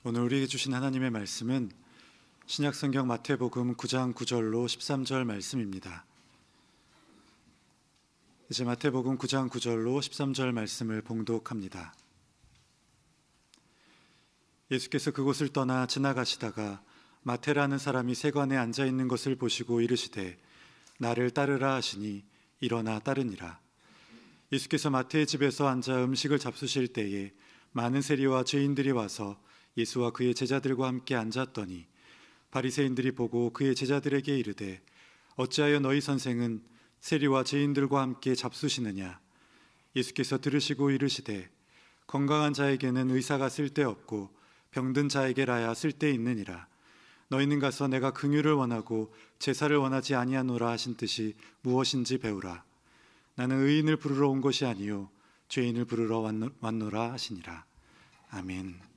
오늘 우리에게 주신 하나님의 말씀은 신약성경 마태복음 9장 9절로 13절 말씀입니다. 이제 마태복음 9장 9절로 13절 말씀을 봉독합니다. 예수께서 그곳을 떠나 지나가시다가 마태라는 사람이 세관에 앉아 있는 것을 보시고 이르시되 나를 따르라 하시니 일어나 따르니라. 예수께서 마태의 집에서 앉아 음식을 잡수실 때에 많은 세리와 죄인들이 와서 예수와 그의 제자들과 함께 앉았더니 바리새인들이 보고 그의 제자들에게 이르되 어찌하여 너희 선생은 세리와 죄인들과 함께 잡수시느냐. 예수께서 들으시고 이르시되 건강한 자에게는 의사가 쓸데없고 병든 자에게라야 쓸데있느니라. 너희는 가서 내가 긍휼을 원하고 제사를 원하지 아니하노라 하신 뜻이 무엇인지 배우라. 나는 의인을 부르러 온 것이 아니요 죄인을 부르러 왔노라 하시니라. 아멘.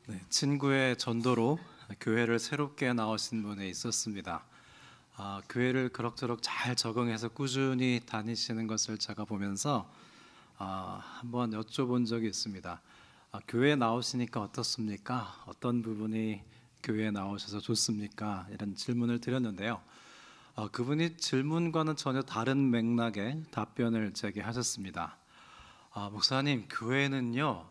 네, 친구의 전도로 교회를 새롭게 나오신 분이 있었습니다. 교회를 그럭저럭 잘 적응해서 꾸준히 다니시는 것을 제가 보면서 한번 여쭤본 적이 있습니다. 교회에 나오시니까 어떻습니까? 어떤 부분이 교회에 나오셔서 좋습니까? 이런 질문을 드렸는데요. 그분이 질문과는 전혀 다른 맥락의 답변을 제게 하셨습니다. 목사님, 교회는요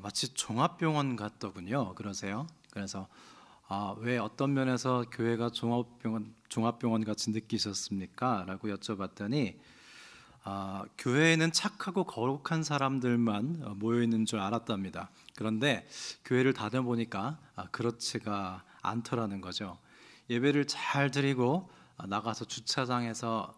마치 종합병원 같더군요. 그러세요. 그래서 왜 어떤 면에서 교회가 종합병원 같이 느끼셨습니까? 라고 여쭤봤더니 교회에는 착하고 거룩한 사람들만 모여 있는 줄 알았답니다. 그런데 교회를 다녀보니까 그렇지가 않더라는 거죠. 예배를 잘 드리고 나가서 주차장에서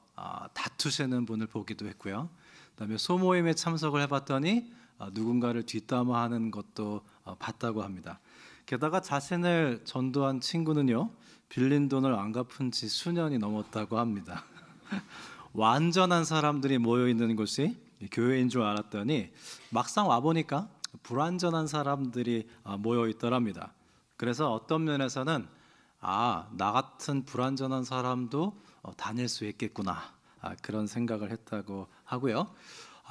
다투시는 분을 보기도 했고요. 그다음에 소모임에 참석을 해봤더니 누군가를 뒷담화하는 것도 봤다고 합니다. 게다가 자신을 전도한 친구는요, 빌린 돈을 안 갚은 지 수년이 넘었다고 합니다. 완전한 사람들이 모여 있는 곳이 교회인 줄 알았더니 막상 와보니까 불완전한 사람들이 모여 있더랍니다. 그래서 어떤 면에서는 나 같은 불완전한 사람도 다닐 수 있겠구나, 그런 생각을 했다고 하고요.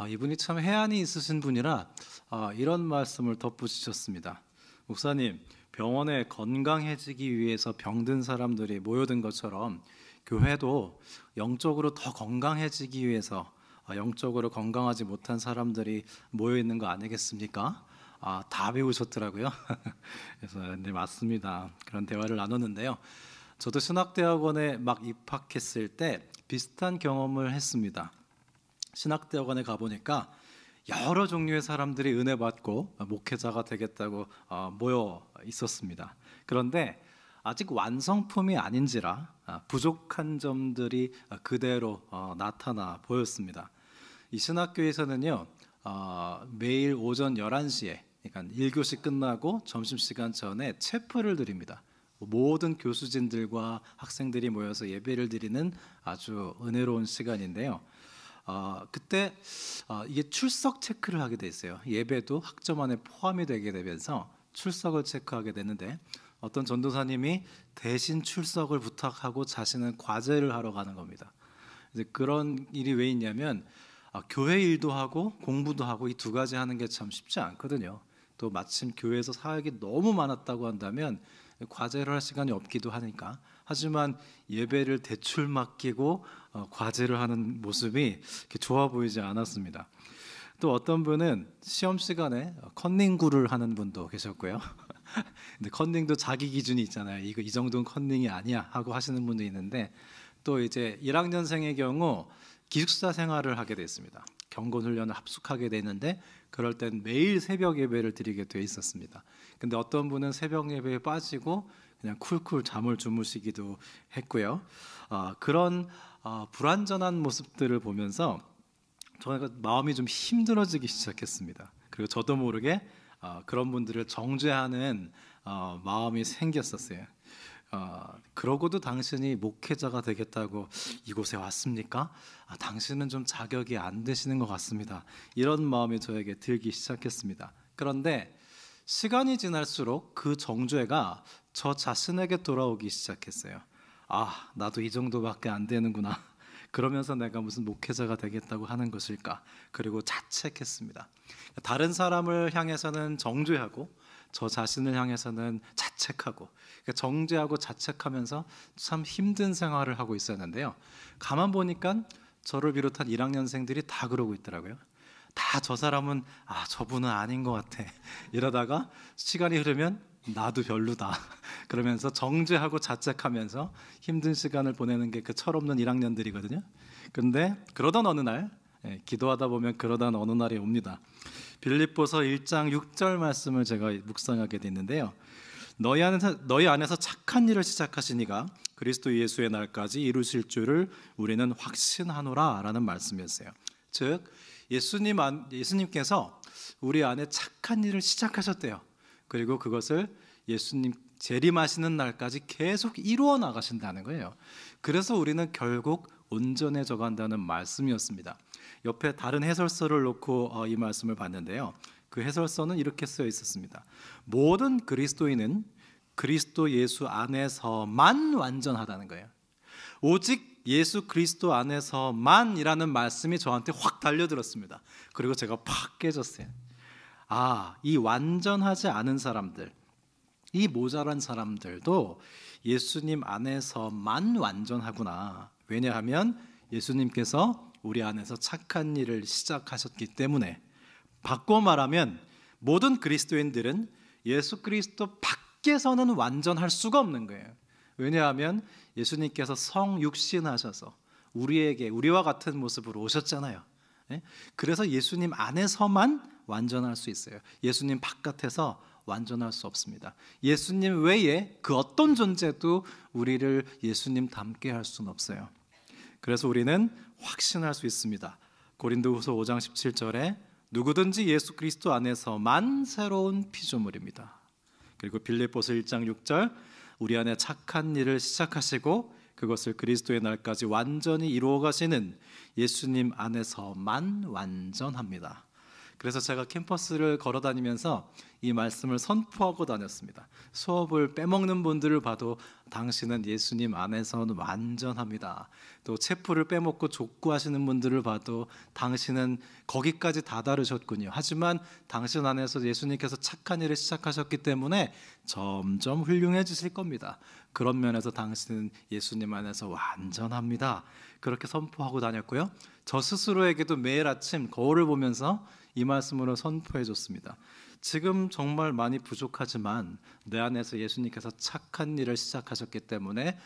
이분이 참 해안이 있으신 분이라 이런 말씀을 덧붙이셨습니다. 목사님, 병원에 건강해지기 위해서 병든 사람들이 모여든 것처럼 교회도 영적으로 더 건강해지기 위해서 영적으로 건강하지 못한 사람들이 모여 있는 거 아니겠습니까? 다 배우셨더라고요. 그래서 네, 맞습니다. 그런 대화를 나눴는데요. 저도 신학대학원에 막 입학했을 때 비슷한 경험을 했습니다. 신학대학원에 가보니까 여러 종류의 사람들이 은혜 받고 목회자가 되겠다고 모여 있었습니다. 그런데 아직 완성품이 아닌지라 부족한 점들이 그대로 나타나 보였습니다. 이 신학교에서는요, 매일 오전 11시에, 그러니까 1교시 끝나고 점심시간 전에 체프를 드립니다. 모든 교수진들과 학생들이 모여서 예배를 드리는 아주 은혜로운 시간인데요. 그때 이게 출석 체크를 하게 돼 있어요. 예배도 학점 안에 포함이 되게 되면서 출석을 체크하게 되는데 어떤 전도사님이 대신 출석을 부탁하고 자신은 과제를 하러 가는 겁니다. 이제 그런 일이 왜 있냐면 교회 일도 하고 공부도 하고 이 두 가지 하는 게 참 쉽지 않거든요. 또 마침 교회에서 사역이 너무 많았다고 한다면 과제를 할 시간이 없기도 하니까. 하지만 예배를 대출 맡기고 과제를 하는 모습이 좋아 보이지 않았습니다. 또 어떤 분은 시험 시간에 컨닝구를 하는 분도 계셨고요. 근데 컨닝도 자기 기준이 있잖아요. 이 정도는 컨닝이 아니야 하고 하시는 분도 있는데, 또 이제 1학년생의 경우 기숙사 생활을 하게 됐습니다. 경건 훈련을 합숙하게 되는데 그럴 땐 매일 새벽 예배를 드리게 돼 있었습니다. 근데 어떤 분은 새벽 예배에 빠지고 그냥 쿨쿨 잠을 주무시기도 했고요. 그런 불완전한 모습들을 보면서 저는 마음이 좀 힘들어지기 시작했습니다. 그리고 저도 모르게 그런 분들을 정죄하는 마음이 생겼었어요. 그러고도 당신이 목회자가 되겠다고 이곳에 왔습니까? 당신은 좀 자격이 안 되시는 것 같습니다. 이런 마음이 저에게 들기 시작했습니다. 그런데 시간이 지날수록 그 정죄가 저 자신에게 돌아오기 시작했어요. 나도 이 정도밖에 안 되는구나. 그러면서 내가 무슨 목회자가 되겠다고 하는 것일까? 그리고 자책했습니다. 다른 사람을 향해서는 정죄하고 저 자신을 향해서는 자책하고, 정죄하고 자책하면서 참 힘든 생활을 하고 있었는데요. 가만 보니까 저를 비롯한 1학년생들이 다 그러고 있더라고요. 다 저 사람은 저분은 아닌 것 같아 이러다가 시간이 흐르면 나도 별로다 그러면서 정죄하고 자책하면서 힘든 시간을 보내는 게 그 철없는 1학년들이거든요. 근데 그러던 어느 날, 기도하다 보면 그러던 어느 날이 옵니다. 빌립보서 1장 6절 말씀을 제가 묵상하게 됐는데요. 너희 안에서 착한 일을 시작하신 이가 그리스도 예수의 날까지 이루실 줄을 우리는 확신하노라 라는 말씀이었어요. 즉 예수님께서 우리 안에 착한 일을 시작하셨대요. 그리고 그것을 예수님 재림하시는 날까지 계속 이루어 나가신다는 거예요. 그래서 우리는 결국 온전해져 간다는 말씀이었습니다. 옆에 다른 해설서를 놓고 이 말씀을 봤는데요. 그 해설서는 이렇게 쓰여 있었습니다. 모든 그리스도인은 그리스도 예수 안에서만 완전하다는 거예요. 오직 예수 그리스도 안에서만이라는 말씀이 저한테 확 달려들었습니다. 그리고 제가 팍 깨졌어요. 이 완전하지 않은 사람들, 이 모자란 사람들도 예수님 안에서만 완전하구나. 왜냐하면 예수님께서 우리 안에서 착한 일을 시작하셨기 때문에. 바꿔 말하면 모든 그리스도인들은 예수 그리스도 밖에서는 완전할 수가 없는 거예요. 왜냐하면 예수님께서 성육신하셔서 우리와 같은 모습으로 오셨잖아요. 그래서 예수님 안에서만 완전할 수 있어요. 예수님 바깥에서 완전할 수 없습니다. 예수님 외에 그 어떤 존재도 우리를 예수님 닮게 할 수는 없어요. 그래서 우리는 확신할 수 있습니다. 고린도후서 5장 17절에 누구든지 예수 그리스도 안에서만 새로운 피조물입니다. 그리고 빌립보서 1장 6절 우리 안에 착한 일을 시작하시고 그것을 그리스도의 날까지 완전히 이루어 가시는 예수님 안에서만 완전합니다. 그래서 제가 캠퍼스를 걸어다니면서 이 말씀을 선포하고 다녔습니다. 수업을 빼먹는 분들을 봐도 당신은 예수님 안에서는 완전합니다. 또 체프를 빼먹고 족구하시는 분들을 봐도 당신은 거기까지 다다르셨군요. 하지만 당신 안에서 예수님께서 착한 일을 시작하셨기 때문에 점점 훌륭해지실 겁니다. 그런 면에서 당신은 예수님 안에서 완전합니다. 그렇게 선포하고 다녔고요. 저 스스로에게도 매일 아침 거울을 보면서 이 말씀으로 선포해 줬습니다. 지금 정말 많이 부족하지만 내 안에서 예수님께서 착한 일을 시작하셨기 때문에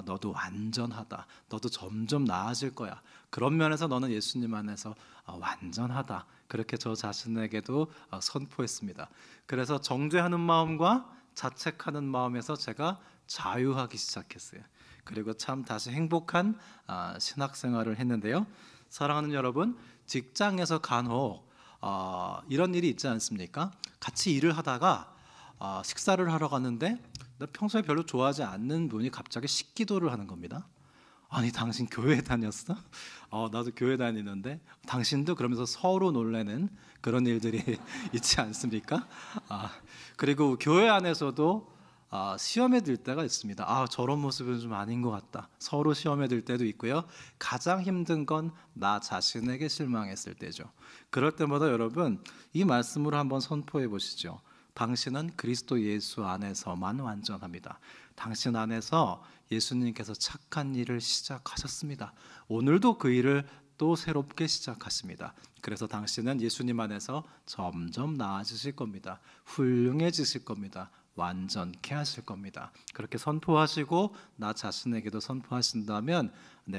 너도 완전하다. 너도 점점 나아질 거야. 그런 면에서 너는 예수님 안에서 완전하다. 그렇게 저 자신에게도 선포했습니다. 그래서 정죄하는 마음과 자책하는 마음에서 제가 자유하기 시작했어요. 그리고 참 다시 행복한 신학생활을 했는데요. 사랑하는 여러분, 직장에서 간혹 이런 일이 있지 않습니까? 같이 일을 하다가 식사를 하러 갔는데 평소에 별로 좋아하지 않는 분이 갑자기 식기도를 하는 겁니다. 아니 당신 교회 다녔어? 나도 교회 다니는데 당신도? 그러면서 서로 놀라는 그런 일들이 있지 않습니까? 그리고 교회 안에서도 시험에 들 때가 있습니다. 저런 모습은 좀 아닌 것 같다. 서로 시험에 들 때도 있고요. 가장 힘든 건 나 자신에게 실망했을 때죠. 그럴 때마다 여러분 이 말씀으로 한번 선포해 보시죠. 당신은 그리스도 예수 안에서만 완전합니다. 당신 안에서 예수님께서 착한 일을 시작하셨습니다. 오늘도 그 일을 또 새롭게 시작하십니다. 그래서 당신은 예수님 안에서 점점 나아지실 겁니다. 훌륭해지실 겁니다. 완전케 하실 겁니다. 그렇게 선포하시고 나 자신에게도 선포하신다면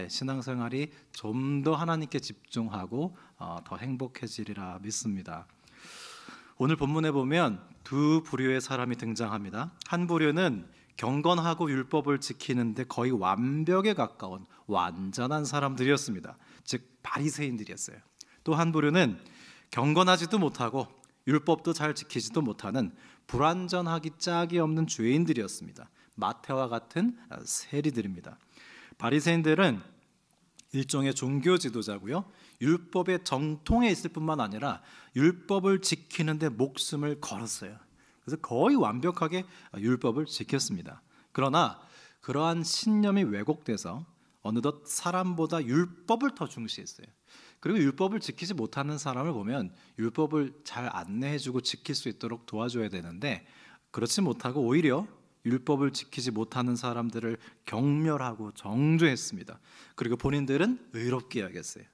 신앙생활이 좀 더 하나님께 집중하고 더 행복해지리라 믿습니다. 오늘 본문에 보면 두 부류의 사람이 등장합니다. 한 부류는 경건하고 율법을 지키는데 거의 완벽에 가까운 완전한 사람들이었습니다. 즉 바리새인들이었어요. 또 한 부류는 경건하지도 못하고 율법도 잘 지키지도 못하는 불완전하기 짝이 없는 죄인들이었습니다. 마태와 같은 세리들입니다. 바리새인들은 일종의 종교 지도자고요. 율법의 정통에 있을 뿐만 아니라 율법을 지키는데 목숨을 걸었어요. 그래서 거의 완벽하게 율법을 지켰습니다. 그러나 그러한 신념이 왜곡돼서 어느덧 사람보다 율법을 더 중시했어요. 그리고 율법을 지키지 못하는 사람을 보면 율법을 잘 안내해주고 지킬 수 있도록 도와줘야 되는데 그렇지 못하고 오히려 율법을 지키지 못하는 사람들을 경멸하고 정죄했습니다. 그리고 본인들은 의롭게 여겼어요.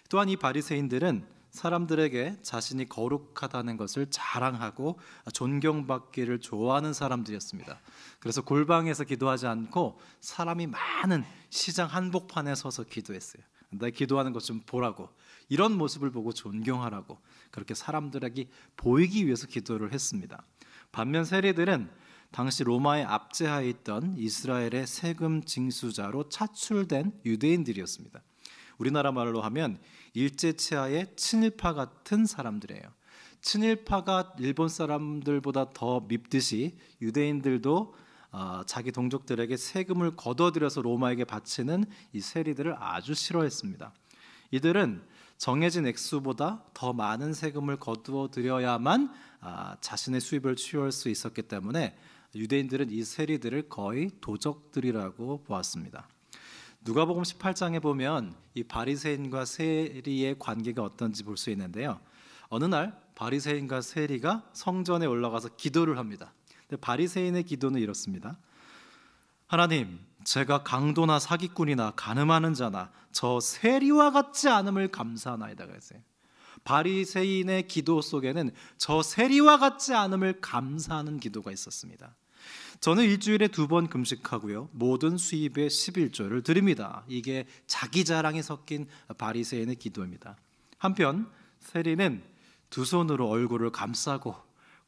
또한 이 바리새인들은 사람들에게 자신이 거룩하다는 것을 자랑하고 존경받기를 좋아하는 사람들이었습니다. 그래서 골방에서 기도하지 않고 사람이 많은 시장 한복판에 서서 기도했어요. 나 기도하는 것 좀 보라고, 이런 모습을 보고 존경하라고 그렇게 사람들에게 보이기 위해서 기도를 했습니다. 반면 세리들은 당시 로마의 압제하에 있던 이스라엘의 세금 징수자로 차출된 유대인들이었습니다. 우리나라 말로 하면 일제치하의 친일파 같은 사람들이에요. 친일파가 일본 사람들보다 더 밉듯이 유대인들도 자기 동족들에게 세금을 거둬들여서 로마에게 바치는 이 세리들을 아주 싫어했습니다. 이들은 정해진 액수보다 더 많은 세금을 거두어들여야만 자신의 수입을 취할 수 있었기 때문에 유대인들은 이 세리들을 거의 도적들이라고 보았습니다. 누가복음 18장에 보면 이 바리새인과 세리의 관계가 어떤지 볼 수 있는데요. 어느 날 바리새인과 세리가 성전에 올라가서 기도를 합니다. 근데 바리새인의 기도는 이렇습니다. 하나님, 제가 강도나 사기꾼이나 가늠하는 자나 저 세리와 같지 않음을 감사하나이다 그랬어요. 바리새인의 기도 속에는 저 세리와 같지 않음을 감사하는 기도가 있었습니다. 저는 일주일에 2번 금식하고요, 모든 수입의 11조를 드립니다. 이게 자기 자랑이 섞인 바리새인의 기도입니다. 한편 세리는 두 손으로 얼굴을 감싸고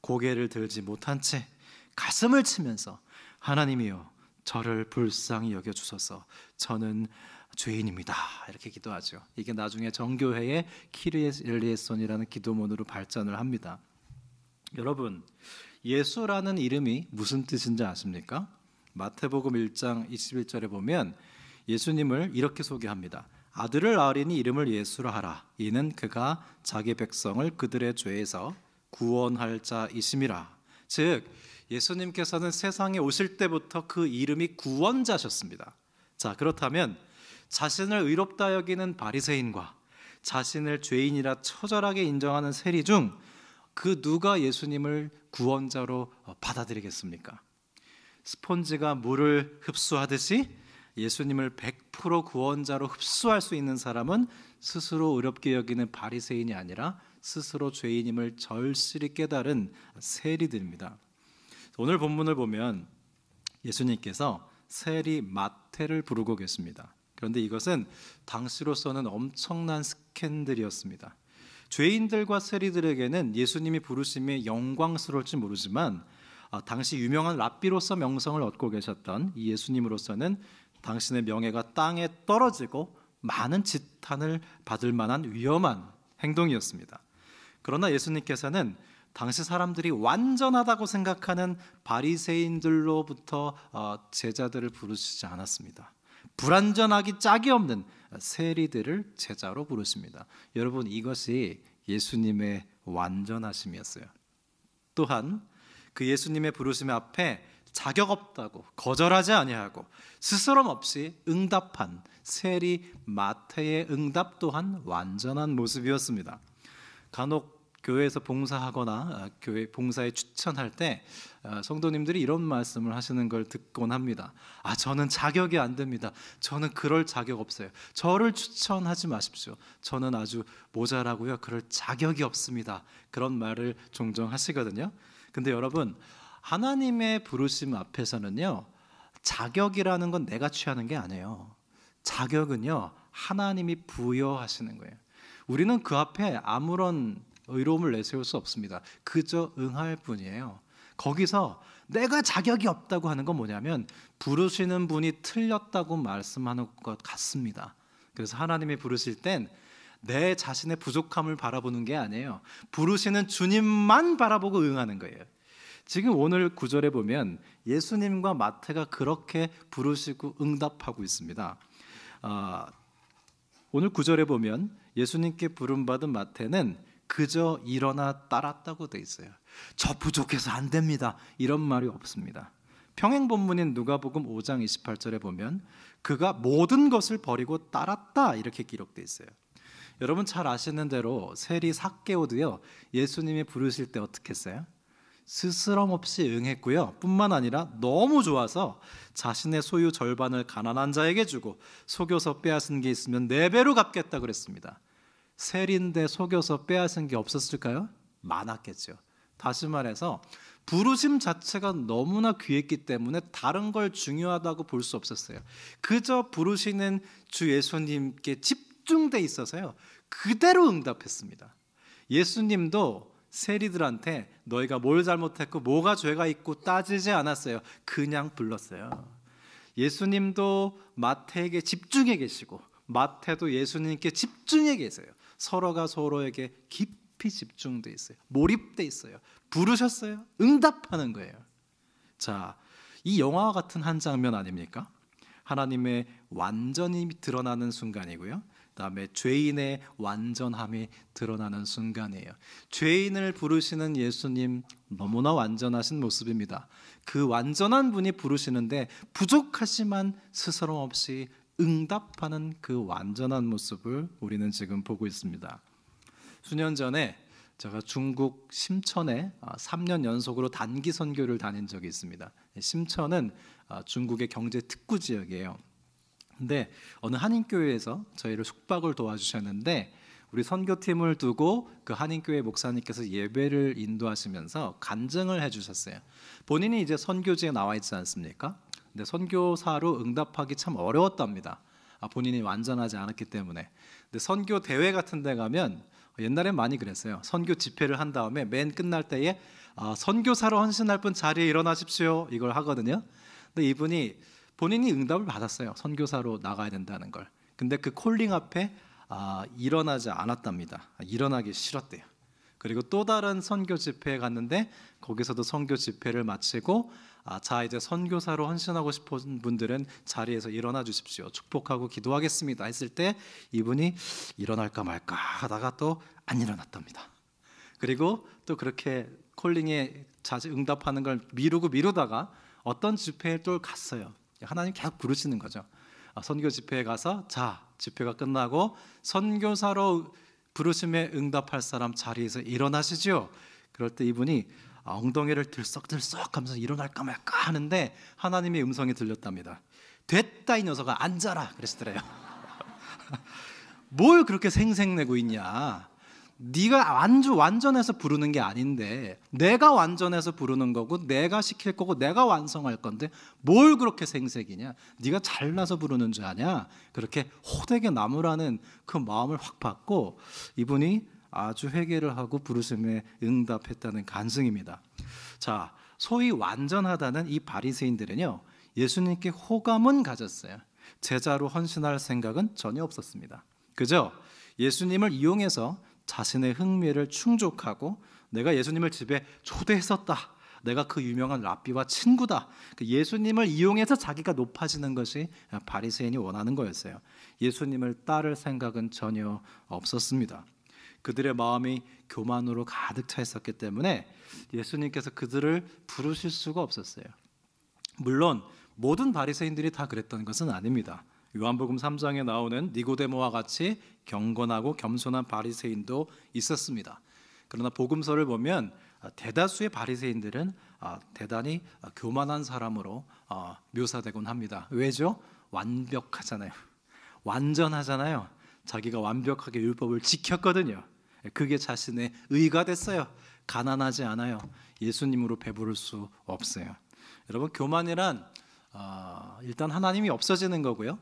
고개를 들지 못한 채 가슴을 치면서 하나님이여 저를 불쌍히 여겨주소서, 저는 죄인입니다, 이렇게 기도하죠. 이게 나중에 정교회의 키르에 엘리에손이라는 기도문으로 발전을 합니다. 여러분, 예수라는 이름이 무슨 뜻인지 아십니까? 마태복음 1장 21절에 보면 예수님을 이렇게 소개합니다. 아들을 낳으리니 이름을 예수라 하라. 이는 그가 자기 백성을 그들의 죄에서 구원할 자이심이라. 즉 예수님께서는 세상에 오실 때부터 그 이름이 구원자셨습니다. 자, 그렇다면 자신을 의롭다 여기는 바리새인과 자신을 죄인이라 처절하게 인정하는 세리 중 그 누가 예수님을 구원자로 받아들이겠습니까? 스폰지가 물을 흡수하듯이 예수님을 100% 구원자로 흡수할 수 있는 사람은 스스로 의롭게 여기는 바리새인이 아니라 스스로 죄인임을 절실히 깨달은 세리들입니다. 오늘 본문을 보면 예수님께서 세리 마태를 부르고 계십니다. 그런데 이것은 당시로서는 엄청난 스캔들이었습니다. 죄인들과 세리들에게는 예수님이 부르심이 영광스러울지 모르지만 당시 유명한 랍비로서 명성을 얻고 계셨던 이 예수님으로서는 당신의 명예가 땅에 떨어지고 많은 지탄을 받을 만한 위험한 행동이었습니다. 그러나 예수님께서는 당시 사람들이 완전하다고 생각하는 바리새인들로부터 제자들을 부르시지 않았습니다. 불완전하기 짝이 없는 세리들을 제자로 부르십니다. 여러분, 이것이 예수님의 완전하심이었어요. 또한 그 예수님의 부르심 앞에 자격 없다고 거절하지 아니하고 스스럼 없이 응답한 세리 마태의 응답 또한 완전한 모습이었습니다. 간혹 교회에서 봉사하거나 교회 봉사에 추천할 때 성도님들이 이런 말씀을 하시는 걸 듣곤 합니다. 저는 자격이 안 됩니다. 저는 그럴 자격 없어요. 저를 추천하지 마십시오. 저는 아주 모자라고요. 그럴 자격이 없습니다. 그런 말을 종종 하시거든요. 근데 여러분, 하나님의 부르심 앞에서는요, 자격이라는 건 내가 취하는 게 아니에요. 자격은요, 하나님이 부여하시는 거예요. 우리는 그 앞에 아무런 의로움을 내세울 수 없습니다. 그저 응할 뿐이에요. 거기서 내가 자격이 없다고 하는 건 뭐냐면 부르시는 분이 틀렸다고 말씀하는 것 같습니다. 그래서 하나님이 부르실 땐 내 자신의 부족함을 바라보는 게 아니에요. 부르시는 주님만 바라보고 응하는 거예요. 지금 오늘 구절에 보면 예수님과 마태가 그렇게 부르시고 응답하고 있습니다. 오늘 구절에 보면 예수님께 부름받은 마태는 그저 일어나 따랐다고 돼 있어요. 저 부족해서 안 됩니다, 이런 말이 없습니다. 평행 본문인 누가복음 5장 28절에 보면 그가 모든 것을 버리고 따랐다 이렇게 기록되어 있어요. 여러분 잘 아시는 대로 세리 삭개오도요, 예수님이 부르실 때 어떻게 했어요? 스스럼 없이 응했고요. 뿐만 아니라 너무 좋아서 자신의 소유 절반을 가난한 자에게 주고 속여서 빼앗은 게 있으면 4배로 갚겠다 그랬습니다. 세리인데 속여서 빼앗은 게 없었을까요? 많았겠죠. 다시 말해서 부르심 자체가 너무나 귀했기 때문에 다른 걸 중요하다고 볼 수 없었어요. 그저 부르시는 주 예수님께 집중돼 있어서요, 그대로 응답했습니다. 예수님도 세리들한테 너희가 뭘 잘못했고 뭐가 죄가 있고 따지지 않았어요. 그냥 불렀어요. 예수님도 마태에게 집중해 계시고 마태도 예수님께 집중해 계세요. 서로가 서로에게 깊이 집중돼 있어요. 몰입돼 있어요. 부르셨어요. 응답하는 거예요. 자, 이 영화와 같은 한 장면 아닙니까? 하나님의 완전히 드러나는 순간이고요. 그다음에 죄인의 완전함이 드러나는 순간이에요. 죄인을 부르시는 예수님, 너무나 완전하신 모습입니다. 그 완전한 분이 부르시는데 부족하지만 스스럼 없이 응답하는 그 완전한 모습을 우리는 지금 보고 있습니다. 수년 전에 제가 중국 심천에 3년 연속으로 단기 선교를 다닌 적이 있습니다. 심천은 중국의 경제 특구 지역이에요. 근데 어느 한인교회에서 저희를 숙박을 도와주셨는데 우리 선교팀을 두고 그 한인교회 목사님께서 예배를 인도하시면서 간증을 해주셨어요. 본인이 이제 선교지에 나와 있지 않습니까? 근데 선교사로 응답하기 참 어려웠답니다. 본인이 완전하지 않았기 때문에. 근데 선교 대회 같은 데 가면 옛날엔 많이 그랬어요. 선교 집회를 한 다음에 맨 끝날 때에 선교사로 헌신할 분 자리에 일어나십시오 이걸 하거든요. 근데 이분이 본인이 응답을 받았어요. 선교사로 나가야 된다는 걸. 근데 그 콜링 앞에 일어나지 않았답니다. 일어나기 싫었대요. 그리고 또 다른 선교 집회에 갔는데 거기서도 선교 집회를 마치고 자 이제 선교사로 헌신하고 싶은 분들은 자리에서 일어나 주십시오. 축복하고 기도하겠습니다 했을 때 이분이 일어날까 말까 하다가 또 안 일어났답니다. 그리고 또 그렇게 콜링에 자주 응답하는 걸 미루다가 어떤 집회에 또 갔어요. 하나님 계속 부르시는 거죠. 선교 집회에 가서 자 집회가 끝나고 선교사로 부르심에 응답할 사람 자리에서 일어나시죠. 그럴 때 이분이 엉덩이를 들썩들썩 하면서 일어날까 말까 하는데 하나님의 음성이 들렸답니다. 됐다 이 녀석아 앉아라 그러시더래요. 뭘 그렇게 생색내고 있냐. 네가 완전해서 부르는 게 아닌데 내가 완전해서 부르는 거고 내가 시킬 거고 내가 완성할 건데 뭘 그렇게 생색이냐. 네가 잘나서 부르는 줄 아냐. 그렇게 호되게 나무라는 그 마음을 확 받고 이분이 아주 회개를 하고 부르심에 응답했다는 간증입니다. 자, 소위 완전하다는 이 바리새인들은요, 예수님께 호감은 가졌어요. 제자로 헌신할 생각은 전혀 없었습니다. 그저 예수님을 이용해서 자신의 흥미를 충족하고 내가 예수님을 집에 초대했었다. 내가 그 유명한 랍비와 친구다. 그 예수님을 이용해서 자기가 높아지는 것이 바리새인이 원하는 거였어요. 예수님을 따를 생각은 전혀 없었습니다. 그들의 마음이 교만으로 가득 차 있었기 때문에 예수님께서 그들을 부르실 수가 없었어요. 물론 모든 바리새인들이 다 그랬던 것은 아닙니다. 요한복음 3장에 나오는 니고데모와 같이 경건하고 겸손한 바리새인도 있었습니다. 그러나 복음서를 보면 대다수의 바리새인들은 대단히 교만한 사람으로 묘사되곤 합니다. 왜죠? 완벽하잖아요. 완전하잖아요. 자기가 완벽하게 율법을 지켰거든요. 그게 자신의 의가 됐어요. 가난하지 않아요. 예수님으로 배부를 수 없어요. 여러분, 교만이란 일단 하나님이 없어지는 거고요.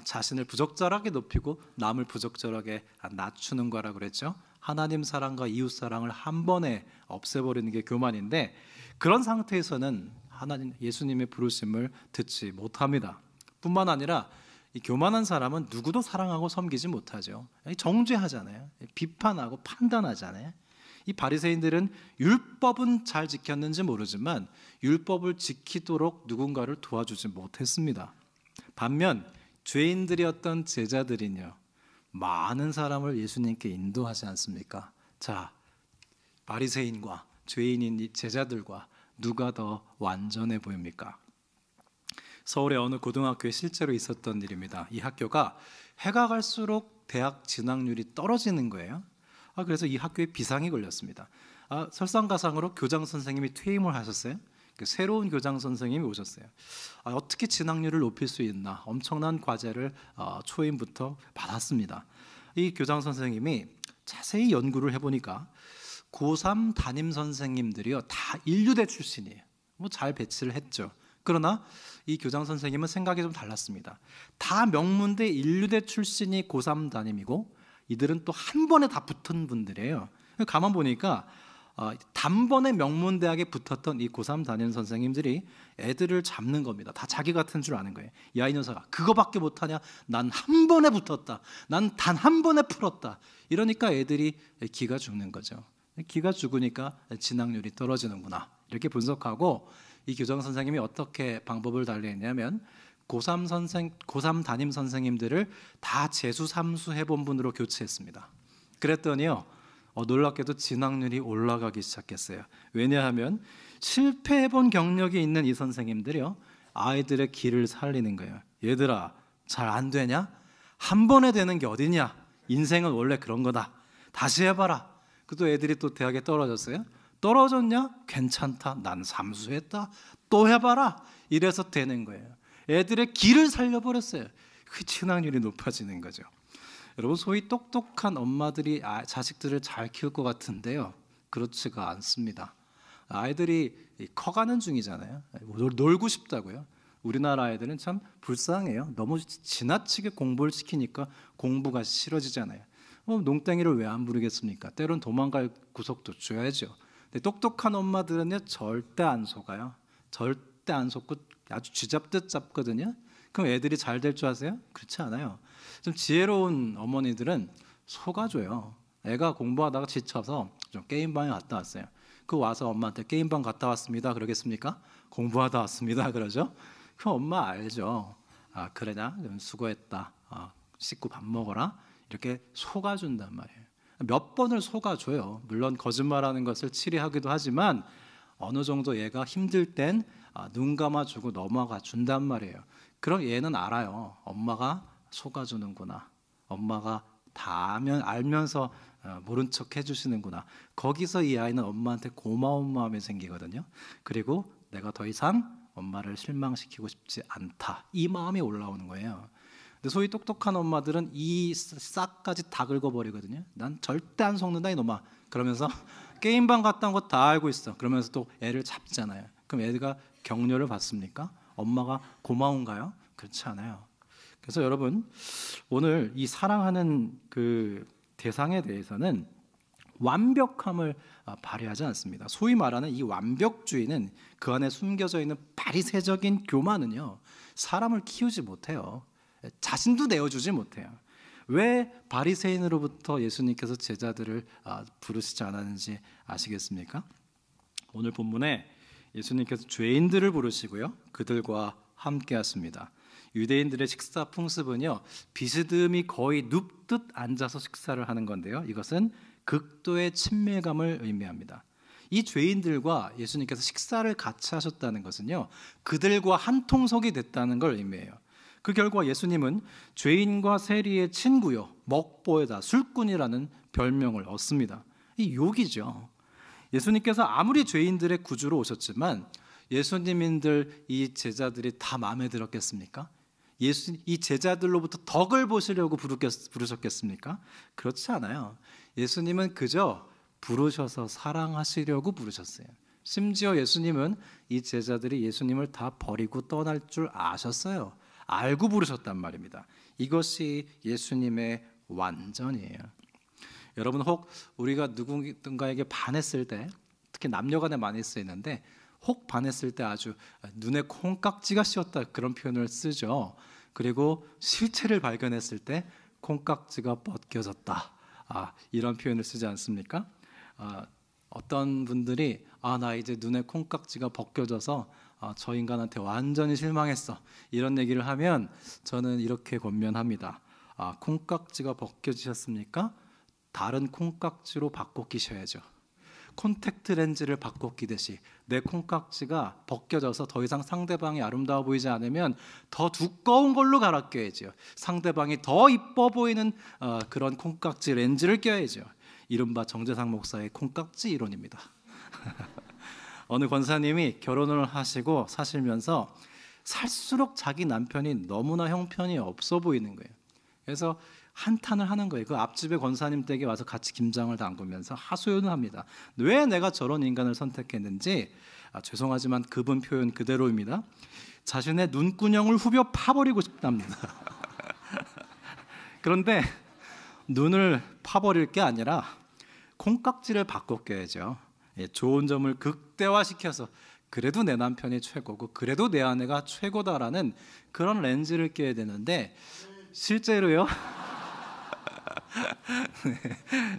자신을 부적절하게 높이고 남을 부적절하게 낮추는 거라 그랬죠. 하나님 사랑과 이웃 사랑을 한 번에 없애버리는 게 교만인데 그런 상태에서는 하나님 예수님의 부르심을 듣지 못합니다. 뿐만 아니라 이 교만한 사람은 누구도 사랑하고 섬기지 못하죠. 정죄하잖아요. 비판하고 판단하잖아요. 이 바리새인들은 율법은 잘 지켰는지 모르지만 율법을 지키도록 누군가를 도와주지 못했습니다. 반면 죄인들이었던 제자들은요, 많은 사람을 예수님께 인도하지 않습니까? 자, 바리새인과 죄인인 이 제자들과 누가 더 완전해 보입니까? 서울의 어느 고등학교에 실제로 있었던 일입니다. 이 학교가 해가 갈수록 대학 진학률이 떨어지는 거예요. 그래서 이 학교에 비상이 걸렸습니다. 설상가상으로 교장 선생님이 퇴임을 하셨어요. 새로운 교장 선생님이 오셨어요. 어떻게 진학률을 높일 수 있나 엄청난 과제를 초임부터 받았습니다. 이 교장 선생님이 자세히 연구를 해보니까 고3 담임 선생님들이요 다 인류대 출신이에요. 잘 배치를 했죠. 그러나 이 교장 선생님은 생각이 좀 달랐습니다. 다 명문대 인류대 출신이 고3 담임이고 이들은 또 한 번에 다 붙은 분들이에요. 가만 보니까 단번에 명문대학에 붙었던 이 고3 담임 선생님들이 애들을 잡는 겁니다. 다 자기 같은 줄 아는 거예요. 야, 이 녀석아, 그거밖에 못하냐? 난 한 번에 붙었다. 난 단 한 번에 풀었다. 이러니까 애들이 기가 죽는 거죠. 기가 죽으니까 진학률이 떨어지는구나. 이렇게 분석하고 이 교장 선생님이 어떻게 방법을 달리했냐면 고3 담임 선생님들을 다 재수 삼수 해본 분으로 교체했습니다. 그랬더니요 놀랍게도 진학률이 올라가기 시작했어요. 왜냐하면 실패해본 경력이 있는 이 선생님들이요 아이들의 길을 살리는 거예요. 얘들아, 잘 안 되냐? 한 번에 되는 게 어디냐? 인생은 원래 그런 거다. 다시 해봐라. 또 애들이 또 대학에 떨어졌어요. 떨어졌냐? 괜찮다. 난 삼수했다. 또 해봐라. 이래서 되는 거예요. 애들의 길을 살려버렸어요. 그 진학률이 높아지는 거죠. 여러분, 소위 똑똑한 엄마들이 자식들을 잘 키울 것 같은데요, 그렇지가 않습니다. 아이들이 커가는 중이잖아요. 놀고 싶다고요. 우리나라 아이들은 참 불쌍해요. 너무 지나치게 공부를 시키니까 공부가 싫어지잖아요. 농땡이를 왜 안 부르겠습니까? 때론 도망갈 구석도 줘야죠. 근데 똑똑한 엄마들은요 절대 안 속아요. 절대 안 속고 아주 쥐잡듯 잡거든요. 그럼 애들이 잘 될 줄 아세요? 그렇지 않아요. 좀 지혜로운 어머니들은 속아줘요. 애가 공부하다가 지쳐서 좀 게임방에 갔다 왔어요. 그 와서 엄마한테 게임방 갔다 왔습니다. 그러겠습니까? 공부하다 왔습니다. 그러죠. 그럼 엄마 알죠. 그러냐? 수고했다. 씻고 밥 먹어라. 이렇게 속아준단 말이에요. 몇 번을 속아줘요. 물론 거짓말하는 것을 치리하기도 하지만 어느 정도 얘가 힘들 땐 눈 감아주고 넘어가 준단 말이에요. 그럼 얘는 알아요. 엄마가 속아주는구나. 엄마가 다 알면서 모른 척 해주시는구나. 거기서 이 아이는 엄마한테 고마운 마음이 생기거든요. 그리고 내가 더 이상 엄마를 실망시키고 싶지 않다. 이 마음이 올라오는 거예요. 근데 소위 똑똑한 엄마들은 이 싹까지 다 긁어버리거든요. 난 절대 안 속는다 이놈아. 그러면서 게임방 갔다 온 거 다 알고 있어. 그러면서 또 애를 잡잖아요. 그럼 애가 격려를 받습니까? 엄마가 고마운가요? 그렇지 않아요. 그래서 여러분, 오늘 이 사랑하는 그 대상에 대해서는 완벽함을 발휘하지 않습니다. 소위 말하는 이 완벽주의는 그 안에 숨겨져 있는 바리새적인 교만은요 사람을 키우지 못해요. 자신도 내어주지 못해요. 왜 바리새인으로부터 예수님께서 제자들을 부르시지 않았는지 아시겠습니까? 오늘 본문에 예수님께서 죄인들을 부르시고요 그들과 함께 하십니다. 유대인들의 식사 풍습은요 비스듬히 거의 눕듯 앉아서 식사를 하는 건데요, 이것은 극도의 친밀감을 의미합니다. 이 죄인들과 예수님께서 식사를 같이 하셨다는 것은요 그들과 한 통속이 됐다는 걸 의미해요. 그 결과 예수님은 죄인과 세리의 친구요 먹보에다 술꾼이라는 별명을 얻습니다. 이 욕이죠. 예수님께서 아무리 죄인들의 구주로 오셨지만 예수님인들 이 제자들이 다 마음에 들었겠습니까? 이 제자들로부터 덕을 보시려고 부르셨겠습니까? 그렇지 않아요. 예수님은 그저 부르셔서 사랑하시려고 부르셨어요. 심지어 예수님은 이 제자들이 예수님을 다 버리고 떠날 줄 아셨어요. 알고 부르셨단 말입니다. 이것이 예수님의 완전이에요. 여러분, 혹 우리가 누군가에게 반했을 때, 특히 남녀간에 많이 쓰이는데 혹 반했을 때 아주 눈에 콩깍지가 씌었다 그런 표현을 쓰죠. 그리고 실체를 발견했을 때 콩깍지가 벗겨졌다 이런 표현을 쓰지 않습니까? 어떤 분들이 나 이제 눈에 콩깍지가 벗겨져서 저 인간한테 완전히 실망했어 이런 얘기를 하면 저는 이렇게 권면합니다. 콩깍지가 벗겨지셨습니까? 다른 콩깍지로 바꿔 끼셔야죠. 콘택트 렌즈를 바꿔 끼듯이 내 콩깍지가 벗겨져서 더 이상 상대방이 아름다워 보이지 않으면 더 두꺼운 걸로 갈아 껴야죠. 상대방이 더 이뻐 보이는 그런 콩깍지 렌즈를 껴야죠. 이른바 정재상 목사의 콩깍지 이론입니다. 어느 권사님이 결혼을 하시고 사시면서 살수록 자기 남편이 너무나 형편이 없어 보이는 거예요. 그래서 한탄을 하는 거예요. 그 앞집의 권사님 댁에 와서 같이 김장을 담그면서 하소연을 합니다. 왜 내가 저런 인간을 선택했는지. 죄송하지만 그분 표현 그대로입니다. 자신의 눈구녕을 후벼 파버리고 싶답니다. 그런데 눈을 파버릴 게 아니라 콩깍지를 바꿔 껴야죠. 좋은 점을 극대화시켜서 그래도 내 남편이 최고고 그래도 내 아내가 최고다라는 그런 렌즈를 껴야 되는데 실제로요.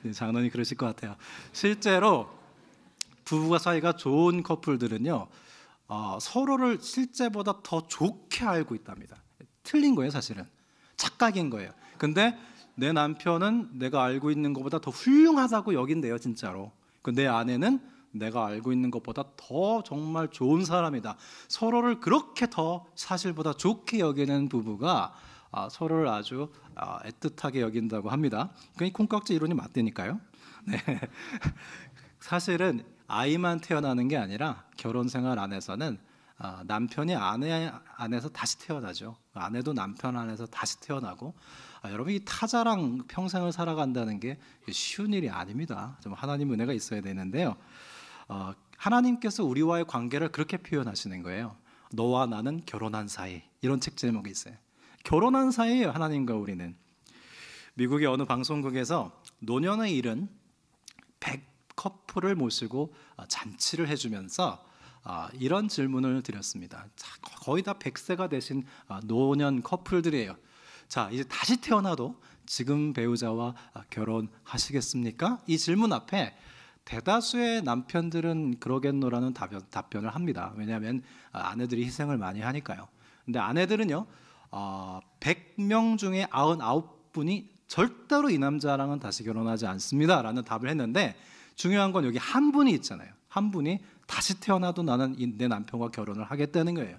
네, 장로님 그러실 것 같아요. 실제로 부부가 사이가 좋은 커플들은요 서로를 실제보다 더 좋게 알고 있답니다. 틀린 거예요. 사실은 착각인 거예요. 근데 내 남편은 내가 알고 있는 것보다 더 훌륭하다고 여긴대요. 진짜로. 내 아내는 내가 알고 있는 것보다 더 정말 좋은 사람이다. 서로를 그렇게 더 사실보다 좋게 여기는 부부가 서로를 아주 애틋하게 여긴다고 합니다. 그 콩깍지 이론이 맞다니까요. 네. 사실은 아이만 태어나는 게 아니라 결혼 생활 안에서는 남편이 아내 안에서 다시 태어나죠. 아내도 남편 안에서 다시 태어나고 여러분 이 타자랑 평생을 살아간다는 게 쉬운 일이 아닙니다. 좀 하나님 은혜가 있어야 되는데요. 하나님께서 우리와의 관계를 그렇게 표현하시는 거예요. 너와 나는 결혼한 사이. 이런 책 제목이 있어요. 결혼한 사이예요. 하나님과 우리는. 미국의 어느 방송국에서 노년의 일은 100커플을 모시고 잔치를 해주면서 이런 질문을 드렸습니다. 거의 다 100세가 되신 노년 커플들이에요. 자, 이제 다시 태어나도 지금 배우자와 결혼하시겠습니까? 이 질문 앞에 대다수의 남편들은 그러겠노라는 답변을 합니다. 왜냐하면 아내들이 희생을 많이 하니까요. 근데 아내들은요 100명 중에 99분이 절대로 이 남자랑은 다시 결혼하지 않습니다 라는 답을 했는데 중요한 건 여기 한 분이 있잖아요. 한 분이 다시 태어나도 나는 내 남편과 결혼을 하겠다는 거예요.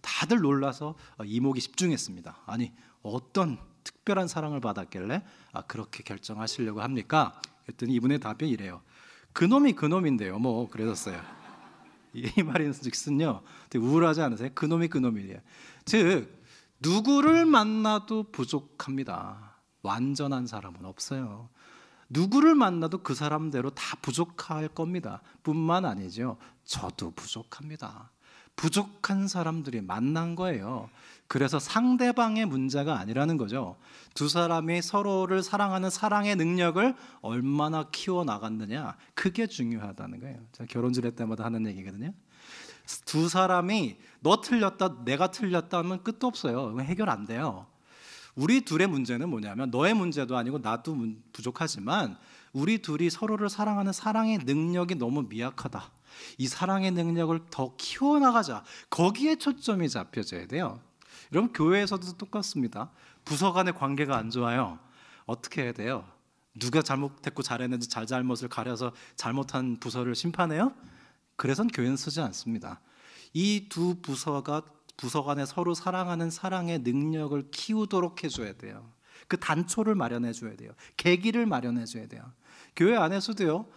다들 놀라서 이목이 집중했습니다. 아니 어떤 특별한 사랑을 받았길래 그렇게 결정하시려고 합니까? 그랬더니 이분의 답변이 이래요. 그놈이 그놈인데요. 뭐 그랬었어요. 이 말인즉슨요 되게 우울하지 않으세요? 그놈이 그놈이에요. 즉 누구를 만나도 부족합니다. 완전한 사람은 없어요. 누구를 만나도 그 사람대로 다 부족할 겁니다. 뿐만 아니죠. 저도 부족합니다. 부족한 사람들이 만난 거예요. 그래서 상대방의 문제가 아니라는 거죠. 두 사람이 서로를 사랑하는 사랑의 능력을 얼마나 키워나갔느냐, 그게 중요하다는 거예요. 제가 결혼주례 때마다 하는 얘기거든요. 두 사람이 너 틀렸다 내가 틀렸다 하면 끝도 없어요. 해결 안 돼요. 우리 둘의 문제는 뭐냐면 너의 문제도 아니고 나도 부족하지만 우리 둘이 서로를 사랑하는 사랑의 능력이 너무 미약하다. 이 사랑의 능력을 더 키워나가자. 거기에 초점이 잡혀져야 돼요. 여러분 교회에서도 똑같습니다. 부서 간의 관계가 안 좋아요. 어떻게 해야 돼요? 누가 잘못했고 잘했는지 잘잘못을 가려서 잘못한 부서를 심판해요? 그래서는 교회는 쓰지 않습니다. 이 두 부서 간에 서로 사랑하는 사랑의 능력을 키우도록 해줘야 돼요. 그 단초를 마련해 줘야 돼요. 계기를 마련해 줘야 돼요. 교회 안에서도요.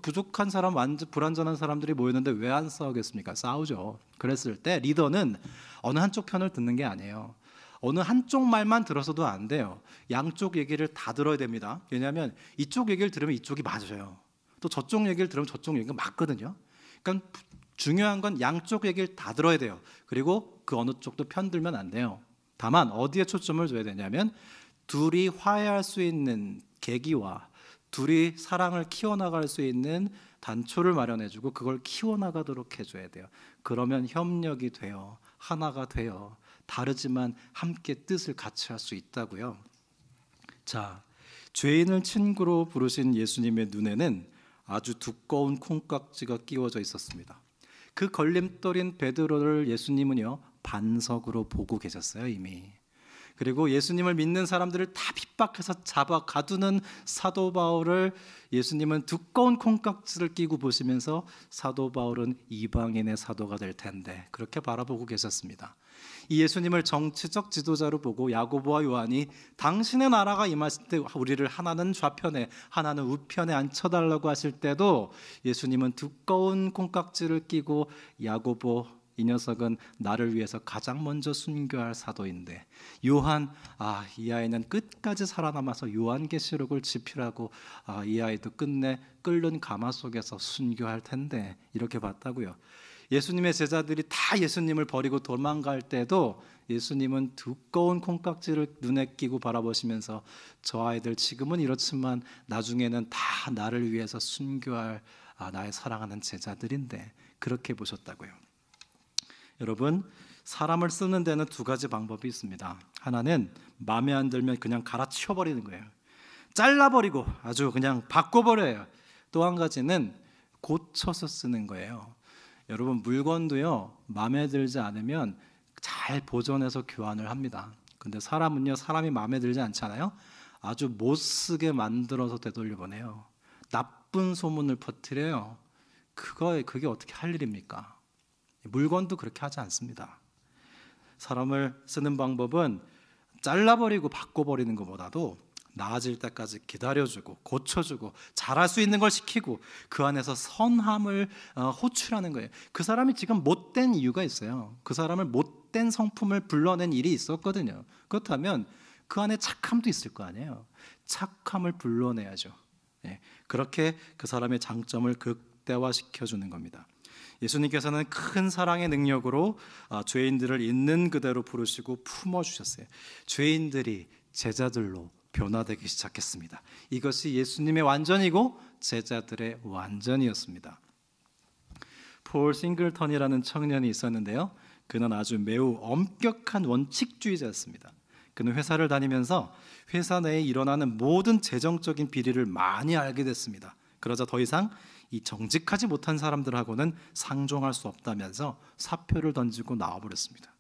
부족한 사람, 불완전한 사람들이 모였는데 왜 안 싸우겠습니까? 싸우죠. 그랬을 때 리더는 어느 한쪽 편을 듣는 게 아니에요. 어느 한쪽 말만 들어서도 안 돼요. 양쪽 얘기를 다 들어야 됩니다. 왜냐하면 이쪽 얘기를 들으면 이쪽이 맞아요. 또 저쪽 얘기를 들으면 저쪽 얘기가 맞거든요. 그러니까 중요한 건 양쪽 얘기를 다 들어야 돼요. 그리고 그 어느 쪽도 편들면 안 돼요. 다만 어디에 초점을 줘야 되냐면 둘이 화해할 수 있는 계기와 둘이 사랑을 키워나갈 수 있는 단초를 마련해주고 그걸 키워나가도록 해줘야 돼요. 그러면 협력이 돼요. 하나가 돼요. 다르지만 함께 뜻을 같이 할 수 있다고요. 자, 죄인을 친구로 부르신 예수님의 눈에는 아주 두꺼운 콩깍지가 끼워져 있었습니다. 그 걸림돌인 베드로를 예수님은요 반석으로 보고 계셨어요 이미. 그리고 예수님을 믿는 사람들을 다 핍박해서 잡아 가두는 사도 바울을 예수님은 두꺼운 콩깍지를 끼고 보시면서 사도 바울은 이방인의 사도가 될 텐데 그렇게 바라보고 계셨습니다. 이 예수님을 정치적 지도자로 보고 야고보와 요한이 당신의 나라가 임하실 때 우리를 하나는 좌편에 하나는 우편에 앉혀달라고 하실 때도 예수님은 두꺼운 콩깍지를 끼고 야고보 이 녀석은 나를 위해서 가장 먼저 순교할 사도인데 요한 이 아이는 끝까지 살아남아서 요한계시록을 집필하고 이 아이도 끝내 끓는 가마 속에서 순교할 텐데 이렇게 봤다고요. 예수님의 제자들이 다 예수님을 버리고 도망갈 때도 예수님은 두꺼운 콩깍지를 눈에 끼고 바라보시면서 저 아이들 지금은 이렇지만 나중에는 다 나를 위해서 순교할 나의 사랑하는 제자들인데 그렇게 보셨다고요. 여러분, 사람을 쓰는 데는 두 가지 방법이 있습니다. 하나는 마음에 안 들면 그냥 갈아치워버리는 거예요. 잘라버리고 아주 그냥 바꿔버려요. 또 한 가지는 고쳐서 쓰는 거예요. 여러분, 물건도요 마음에 들지 않으면 잘 보존해서 교환을 합니다. 근데 사람은요, 사람이 마음에 들지 않잖아요. 아주 못쓰게 만들어서 되돌려보내요. 나쁜 소문을 퍼뜨려요. 그게 어떻게 할 일입니까? 물건도 그렇게 하지 않습니다. 사람을 쓰는 방법은 잘라버리고 바꿔버리는 것보다도 나아질 때까지 기다려주고 고쳐주고 잘할 수 있는 걸 시키고 그 안에서 선함을 호출하는 거예요. 그 사람이 지금 못된 이유가 있어요. 그 사람을 못된 성품을 불러낸 일이 있었거든요. 그렇다면 그 안에 착함도 있을 거 아니에요. 착함을 불러내야죠. 그렇게 그 사람의 장점을 극대화시켜주는 겁니다. 예수님께서는 큰 사랑의 능력으로 죄인들을 있는 그대로 부르시고 품어주셨어요. 죄인들이 제자들로 변화되기 시작했습니다. 이것이 예수님의 완전이고 제자들의 완전이었습니다. 폴 싱글턴이라는 청년이 있었는데요. 그는 아주 매우 엄격한 원칙주의자였습니다. 그는 회사를 다니면서 회사 내에 일어나는 모든 재정적인 비리를 많이 알게 됐습니다. 그러자 더 이상 이 정직하지 못한 사람들하고는 상종할 수 없다면서 사표를 던지고 나와버렸습니다.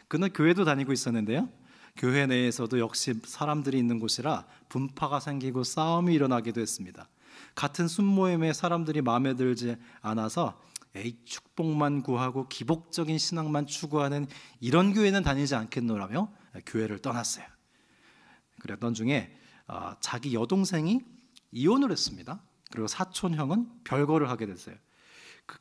그는 교회도 다니고 있었는데요. 교회 내에서도 역시 사람들이 있는 곳이라 분파가 생기고 싸움이 일어나기도 했습니다. 같은 순모임에 사람들이 마음에 들지 않아서 축복만 구하고 기복적인 신앙만 추구하는 이런 교회는 다니지 않겠노라며 교회를 떠났어요. 그랬던 중에 자기 여동생이 이혼을 했습니다. 그리고 사촌 형은 별거를 하게 됐어요.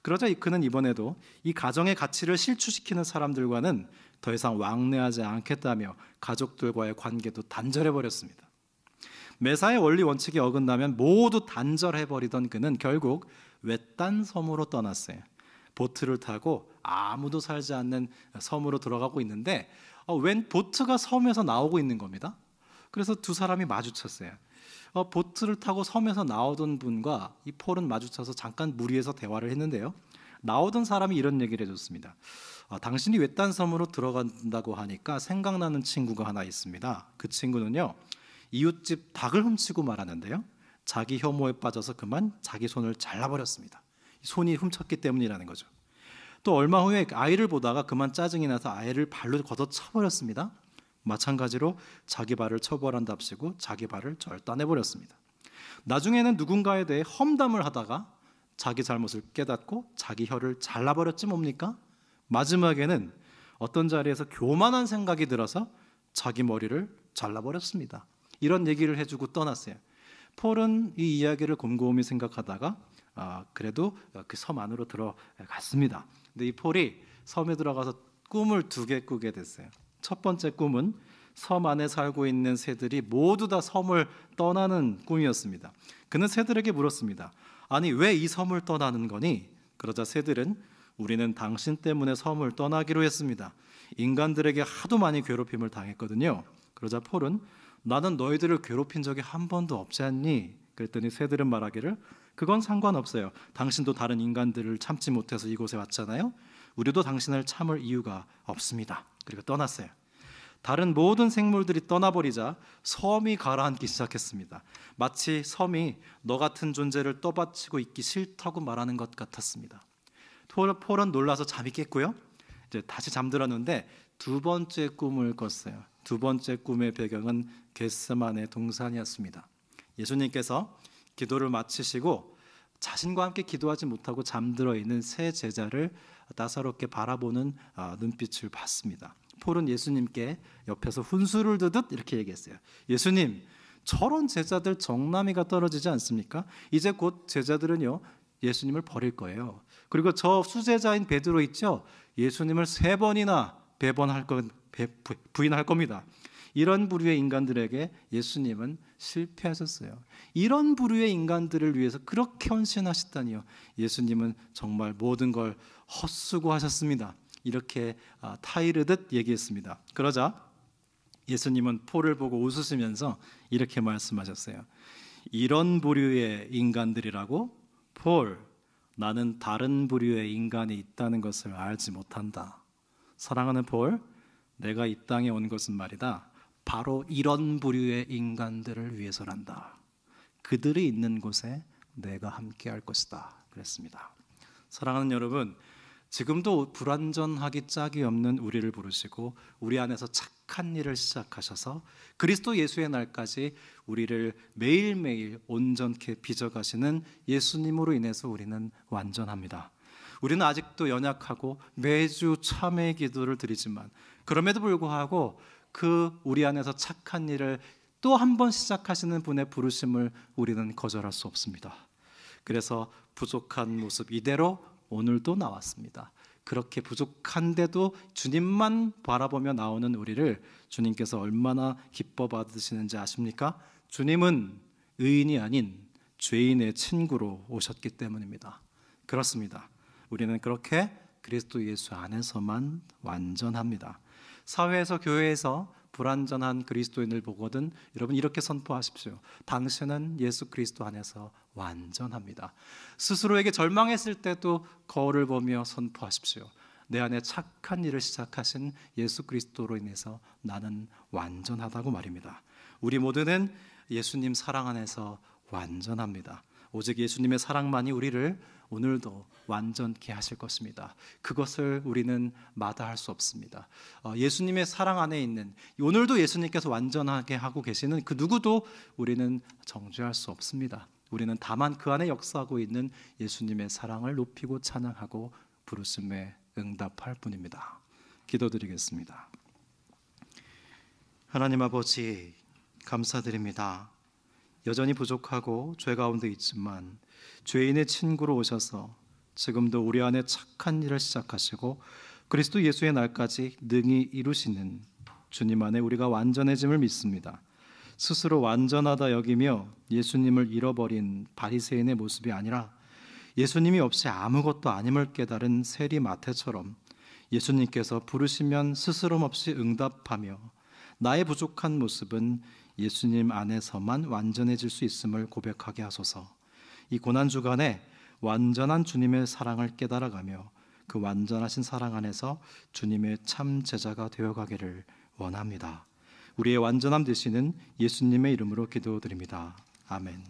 그러자 그는 이번에도 이 가정의 가치를 실추시키는 사람들과는 더 이상 왕래하지 않겠다며 가족들과의 관계도 단절해버렸습니다. 매사의 원리 원칙이 어긋나면 모두 단절해버리던 그는 결국 외딴 섬으로 떠났어요. 보트를 타고 아무도 살지 않는 섬으로 들어가고 있는데 웬 보트가 섬에서 나오고 있는 겁니다. 그래서 두 사람이 마주쳤어요. 보트를 타고 섬에서 나오던 분과 이 폴은 마주쳐서 잠깐 물 위에서 대화를 했는데요. 나오던 사람이 이런 얘기를 해줬습니다. 당신이 외딴 섬으로 들어간다고 하니까 생각나는 친구가 하나 있습니다. 그 친구는요, 이웃집 닭을 훔치고 말하는데요, 자기 혐오에 빠져서 그만 자기 손을 잘라버렸습니다. 손이 훔쳤기 때문이라는 거죠. 또 얼마 후에 아이를 보다가 그만 짜증이 나서 아이를 발로 걷어차버렸습니다. 마찬가지로 자기 발을 처벌한답시고 자기 발을 절단해버렸습니다. 나중에는 누군가에 대해 험담을 하다가 자기 잘못을 깨닫고 자기 혀를 잘라버렸지 뭡니까? 마지막에는 어떤 자리에서 교만한 생각이 들어서 자기 머리를 잘라버렸습니다. 이런 얘기를 해주고 떠났어요. 폴은 이 이야기를 곰곰이 생각하다가 그래도 그 섬 안으로 들어갔습니다. 근데 이 폴이 섬에 들어가서 꿈을 두 개 꾸게 됐어요. 첫 번째 꿈은 섬 안에 살고 있는 새들이 모두 다 섬을 떠나는 꿈이었습니다. 그는 새들에게 물었습니다. 아니, 왜 이 섬을 떠나는 거니? 그러자 새들은 우리는 당신 때문에 섬을 떠나기로 했습니다. 인간들에게 하도 많이 괴롭힘을 당했거든요. 그러자 폴은 나는 너희들을 괴롭힌 적이 한 번도 없지 않니? 그랬더니 새들은 말하기를 그건 상관없어요. 당신도 다른 인간들을 참지 못해서 이곳에 왔잖아요. 우리도 당신을 참을 이유가 없습니다. 그리고 떠났어요. 다른 모든 생물들이 떠나버리자 섬이 가라앉기 시작했습니다. 마치 섬이 너 같은 존재를 떠받치고 있기 싫다고 말하는 것 같았습니다. 폴은 놀라서 잠이 깼고요. 이제 다시 잠들었는데 두 번째 꿈을 꿨어요. 두 번째 꿈의 배경은 겟세마네 동산이었습니다. 예수님께서 기도를 마치시고 자신과 함께 기도하지 못하고 잠들어 있는 세 제자를 따사롭게 바라보는 눈빛을 봤습니다. 폴은 예수님께 옆에서 훈수를 두듯 이렇게 얘기했어요. 예수님, 저런 제자들 정나미가 떨어지지 않습니까? 이제 곧 제자들은요 예수님을 버릴 거예요. 그리고 저 수제자인 베드로 있죠? 예수님을 3번이나 부인할 겁니다. 이런 부류의 인간들에게 예수님은 실패하셨어요. 이런 부류의 인간들을 위해서 그렇게 헌신하셨다니요. 예수님은 정말 모든 걸 헛수고 하셨습니다. 이렇게 타이르듯 얘기했습니다. 그러자 예수님은 폴을 보고 웃으시면서 이렇게 말씀하셨어요. 이런 부류의 인간들이라고? 폴, 나는 다른 부류의 인간이 있다는 것을 알지 못한다. 사랑하는 폴, 내가 이 땅에 온 것은 말이다, 바로 이런 부류의 인간들을 위해서란다. 그들이 있는 곳에 내가 함께 할 것이다. 그랬습니다. 사랑하는 여러분, 지금도 불완전하기 짝이 없는 우리를 부르시고 우리 안에서 착한 일을 시작하셔서 그리스도 예수의 날까지 우리를 매일매일 온전케 빚어가시는 예수님으로 인해서 우리는 완전합니다. 우리는 아직도 연약하고 매주 참회의 기도를 드리지만 그럼에도 불구하고 그 우리 안에서 착한 일을 또 한 번 시작하시는 분의 부르심을 우리는 거절할 수 없습니다. 그래서 부족한 모습 이대로 오늘도 나왔습니다. 그렇게 부족한데도 주님만 바라보며 나오는 우리를 주님께서 얼마나 기뻐 받으시는지 아십니까? 주님은 의인이 아닌 죄인의 친구로 오셨기 때문입니다. 그렇습니다. 우리는 그렇게 그리스도 예수 안에서만 완전합니다. 사회에서 교회에서 불완전한 그리스도인을 보거든 여러분 이렇게 선포하십시오. 당신은 예수 그리스도 안에서 완전합니다. 스스로에게 절망했을 때도 거울을 보며 선포하십시오. 내 안에 착한 일을 시작하신 예수 그리스도로 인해서 나는 완전하다고 말입니다. 우리 모두는 예수님 사랑 안에서 완전합니다. 오직 예수님의 사랑만이 우리를 오늘도 완전케 하실 것입니다. 그것을 우리는 마다할 수 없습니다. 예수님의 사랑 안에 있는 오늘도 예수님께서 완전하게 하고 계시는 그 누구도 우리는 정죄할 수 없습니다. 우리는 다만 그 안에 역사하고 있는 예수님의 사랑을 높이고 찬양하고 부르심에 응답할 뿐입니다. 기도드리겠습니다. 하나님 아버지, 감사드립니다. 여전히 부족하고 죄 가운데 있지만 죄인의 친구로 오셔서 지금도 우리 안에 착한 일을 시작하시고 그리스도 예수의 날까지 능히 이루시는 주님 안에 우리가 완전해짐을 믿습니다. 스스로 완전하다 여기며 예수님을 잃어버린 바리새인의 모습이 아니라 예수님이 없이 아무것도 아님을 깨달은 세리 마태처럼 예수님께서 부르시면 스스럼 없이 응답하며 나의 부족한 모습은 예수님 안에서만 완전해질 수 있음을 고백하게 하소서. 이 고난주간에 완전한 주님의 사랑을 깨달아가며 그 완전하신 사랑 안에서 주님의 참 제자가 되어가기를 원합니다. 우리의 완전함 되시는 예수님의 이름으로 기도드립니다. 아멘.